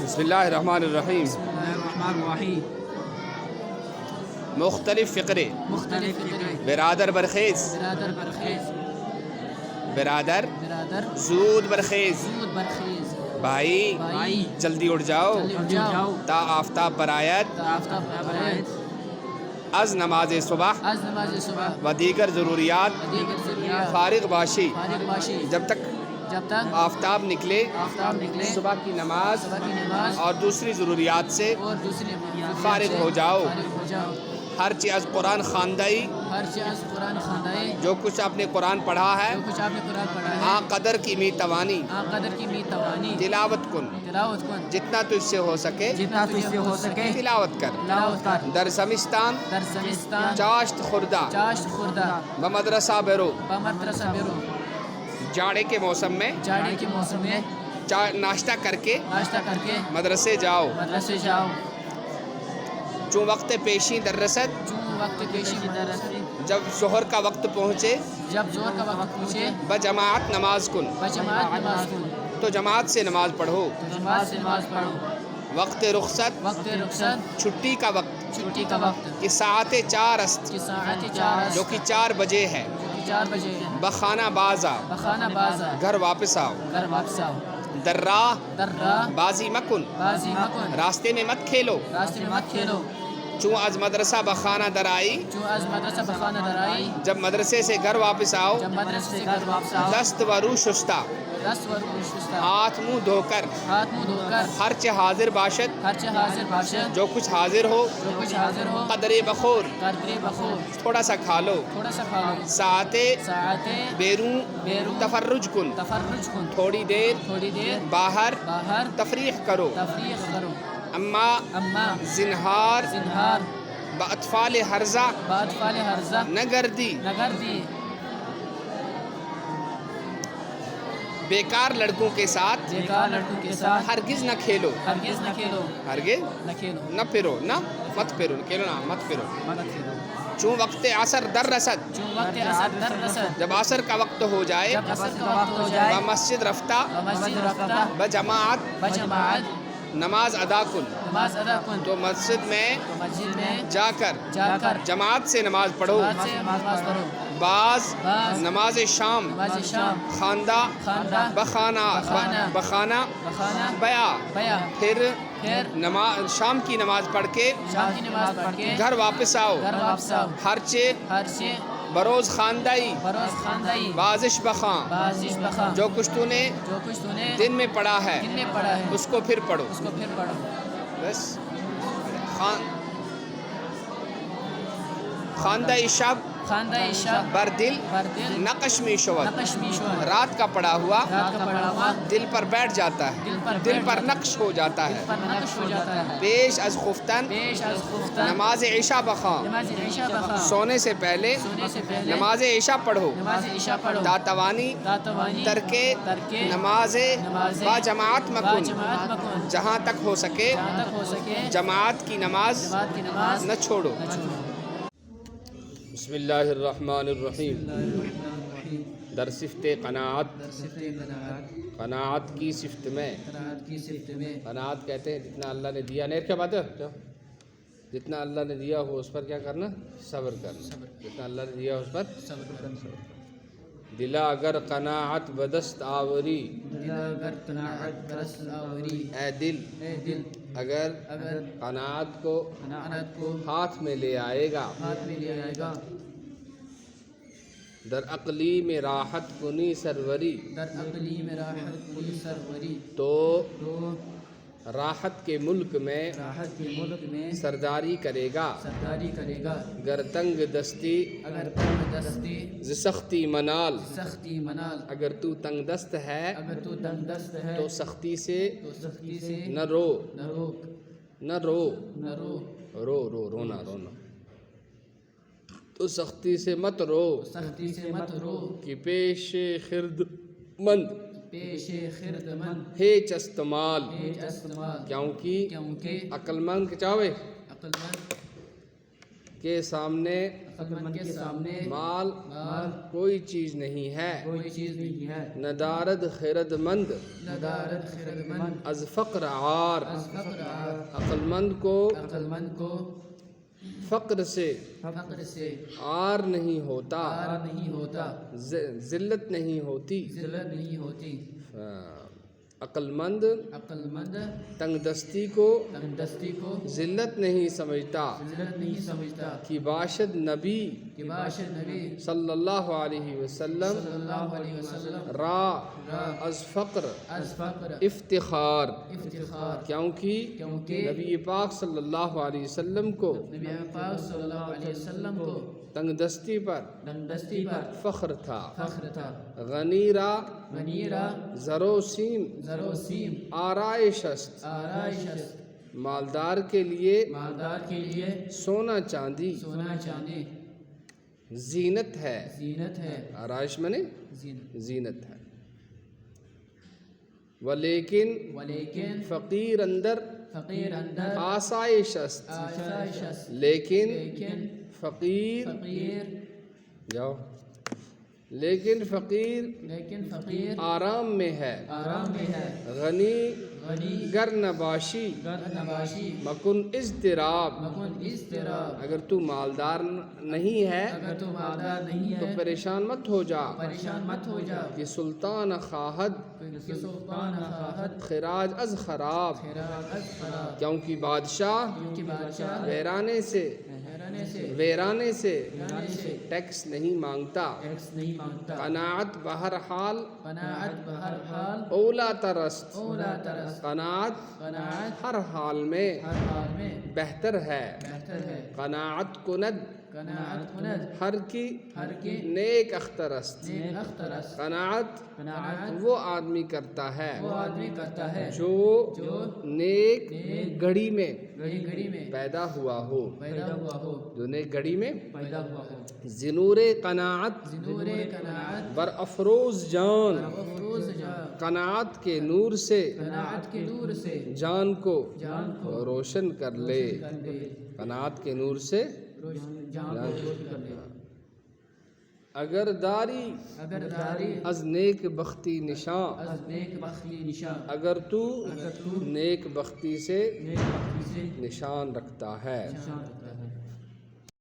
بسم اللہ الرحمن الرحیم۔ بسم اللہ الرحمن الرحیم۔ مختلف فقرے مختلف فقرے برادر برخیز برادر برخیز برادر برادر زود برخیز زود برخیز بھائی بھائی جلدی اٹھ جاؤ جلدی اٹھ جاؤ تا آفتاب برآید آفتاب برآید از نماز صبح از نماز صبح و دیگر ضروریات دیگر ضروریات فارغ باشی فارغ باشی جب تک جب تک آفتاب نکلے آفتاب نکلے صبح کی نماز صبح کی نماز اور دوسری ضروریات سے اور دوسری فارغ ہو جاؤ۔ فارغ ہو جاؤ۔ ہر چیز از قرآن خواندائی ہر چیز قرآن خواندائی جو کچھ آپ نے قرآن پڑھا ہے جو کچھ آپ نے قرآن پڑھا ہے آ قدر کی می توانی آن قدر کی می توانی تلاوت کن تلاوت کن جتنا تجھ سے ہو سکے جتنا تجھ سے ہو سکے تلاوت کر۔ تلاوت کر۔ در زمستان در زمستان چاشت خوردہ چاشت خوردہ بمدرسہ برو بمدرسہ برو جاڑے کے موسم میں جاڑے کے موسم میں ناشتہ کر کے ناشتہ کر کے مدرسے جاؤ۔ مدرسے جاؤ۔ چون وقت پیشی در رسد چون وقت پیشی در جب ظہر کا وقت پہنچے جب زور کا وقت پوچھے بجماعت نماز کن بجماعت نماز کن تو جماعت سے نماز پڑھو۔ تو جماعت سے نماز پڑھو۔ وقت رخصت وقت رخصت چھٹی کا وقت چھٹی کا وقت کہ ساعت 4 است کی ساعت 4 جو کہ 4 بجے ہے جو کہ 4 بجے بخانہ بازا بخانہ بازا گھر واپس آؤ۔ گھر واپس آؤ۔ در راہ در راہ بازی مکن بازی مکن راستے میں مت کھیلو راستے میں مت کھیلو۔ چون از مدرسہ بخانہ در آئی جو از مدرسہ بخانہ در آئی جب مدرسے سے گھر واپس آؤ جب مدرسے سے گھر واپس آؤ دست و رو شستہ دست و شستہ ہاتھ منہ دھو کر ہاتھ منہ دھو کر ہر چہ حاضر باشد ہر چہ حاضر باشد جو کچھ حاضر ہو جو کچھ حاضر ہو قدر بخور قدر بخور تھوڑا سا کھا لو۔ تھوڑا سا کھا لو۔ ساعت ساعت بیرون بیرون تفرج کن تفرج کن تھوڑی دیر تھوڑی دیر باہر باہر تفریح کرو۔ تفریح کرو۔ اما زنہار زنہار باطفال حرزہ بعد فال حرزہ نہ گردی نگردی بیکار لڑکوں کے ساتھ بیکار لڑکوں کے ساتھ ہرگز نہ کھیلو ہرگز نہ کھیلو ہرگز نہ کھیلو نہ پھرو نہ مت پھرو کھیلو نہ مت پھرو۔ مت کھیلو۔ چون وقت عصر در رسد چون وقت عصر در رسد جب عصر کا وقت ہو جائے جب عصر کا وقت ہو جائے مسجد رفتہ مسجد رفتہ بجماعت بجماعت نماز ادا کن نماز ادا کن تو مسجد میں تو مسجد میں جا جا کر جماعت سے نماز پڑھو۔ جماعت سے نماز پڑھو۔ بعض بعض نماز شام نماز شام خواندہ خواندہ بخانہ بخانہ بیا بیا پھر پھر نماز شام کی نماز پڑھ کے شام کی نماز پڑھ کے گھر واپس آؤ۔ گھر واپس آؤ۔ ہرچہ ہر سے بروز خواندائی بروز خواندائی بازش بخاں بازش بخا جو کچھ تو نے جو کچھ تو نے دن میں پڑھا ہے دن میں پڑھا ہے اس کو پھر پڑھو۔ اس کو پھر پڑھو۔ بس خواندہ شب خواندہ شب بر دل بر دل نقش می شود نقش می شود رات کا پڑا ہوا رات کا پڑھا ہوا دل پر بیٹھ جاتا ہے دل پر نقش ہو جاتا ہے۔ پر نقش ہو جاتا ہے۔ پیش از خفتن پیش از خفتن نماز عشاء بخواں نماز عشاء بخا سونے سے پہلے سونے سے پہلے نماز عشاء پڑھو۔ نماز عشاء پڑھو۔ تاتوانی تاتوانی ترکے ترکے نماز با جماعت مکن جماعت مکن جہاں تک ہو سکے جہاں تک ہو سکے جماعت کی نماز جماعت کی نماز نہ چھوڑو۔ نہ چھوڑو۔ بسم اللہ الرحمن الرحیم۔ در صفت قناعت قناعت کی صفت میں قناعت کہتے ہیں جتنا اللہ نے دیا نہیں کیا بات ہے جتنا اللہ نے دیا ہو اس پر کیا کرنا صبر کرنا جتنا اللہ نے دیا ہو اس پر صبر کرنا۔ دلا اگر قناعت بدست آوری اگر قناعت برس آوری اے دل دل اگر قناعت کو ہاتھ میں لے آئے گا ہاتھ میں لے آئے گا در عقلی میں راحت کنی سروری در عقلی میں راحت کوئی سروری تو تو راحت کے ملک میں راحت کے ملک میں سرداری کرے گا سرداری کرے گا گر تنگ دستی اگر تنگ دستی ز سختی منال سختی منال اگر تو تنگ دست ہے اگر تو تنگ دست ہے تو سختی سے تو سختی سے نہ رو نہ روک نہ رو نہ رو رونا تو سختی سے مت رو سختی سے مت رو کہ پیش خرد مند پیش خرد مند ہیچ استعمال استعمال کیونکہ کیونکہ عقل مند چاہے عقل مند کے سامنے عقلمند کے سامنے مال کوئی چیز نہیں ہے، کوئی چیز نہیں ہے، ندارد خرد مند ندارت خردمند از فقر عار، از فقر عار، عقلمند کو عقلمند کو فقر سے فقر سے عار نہیں ہوتا، عار نہیں ہوتا، ذلت نہیں ہوتی۔ ذلت نہیں ہوتی۔ عقلمند عقلمند تنگ دستی کو تنگ دستی کو ذلت نہیں سمجھتا، ذلت نہیں سمجھتا، کہ باشد نبی کہ باشد نبی صلی اللہ علیہ وسلم صلی اللہ علیہ وسلم را از فقر از فقر افتخار، افتخار، کیونکہ کیونکہ نبی پاک صلی اللہ علیہ وسلم کو نبی پاک صلی اللہ علیہ وسلم کو تنگ دستی پر تنگ دستی پر فخر تھا۔ فخر تھا۔ غنی را غنیرہ زرو سیم زرو سیم آرائش است، آرائش است، مالدار کے لیے مالدار کے لیے سونا چاندی سونا چاندی زینت ہے۔ زینت ہے، آرائش منے زینت، زینت ہے۔ ولیکن ولیکن فقیر اندر فقیر اندر آسائش است، آسائش است، لیکن لیکن فقیر فقیر جاؤ لیکن فقیر لیکن فقیر آرام میں ہے، آرام میں ہے، غنی غنی گر نباشی گرد نباشی مکن اضطراب۔ مکن اضطراب، اگر تو مالدار نہیں ہے اگر تو مالدار نہیں تو ہے پریشان مت ہو جا، پریشان مت ہو جا، کہ سلطان خواہد کہ سلطان خواہد خراج از خراب، خیرات از خراب، کیونکہ بادشاہ کیونکہ بادشاہ ویرانے سے حیرانے سے ٹیکس نہیں مانگتا۔ ٹیکس نہیں مانگتا، قناعت بہرحال قناعت بہر حال اولا ترست، اولا ترس، قناعت قناعت ہر حال میں ہر حال میں بہتر ہے۔ بہتر ہے، قناعت کند قناعت کند ہر کی ہر کے نیک اخترست، نیک اخترس، قناعت قناعت وہ آدمی کرتا ہے وہ آدمی کرتا ہے جو جو نیک گھڑی میں گھڑی گھڑی میں پیدا ہوا ہو، پیدا ہوا ہو، جو نیک گھڑی میں پیدا ہوا ہو، زنور قناعت زنور قناعت بر افروز جان، افروز جان، قناعت کے نور سے قناعت کے نور سے جان کو جان کو روشن کر لے۔ کر لے، قناعت کے نور سے جان کو روشن کر لے۔ اگر داری اگر داری از نیک بختی نشان، از نیک بختی نشان، اگر تو اگر تو نیک بختی سے نیک بختی سے نشان رکھتا ہے۔ نشان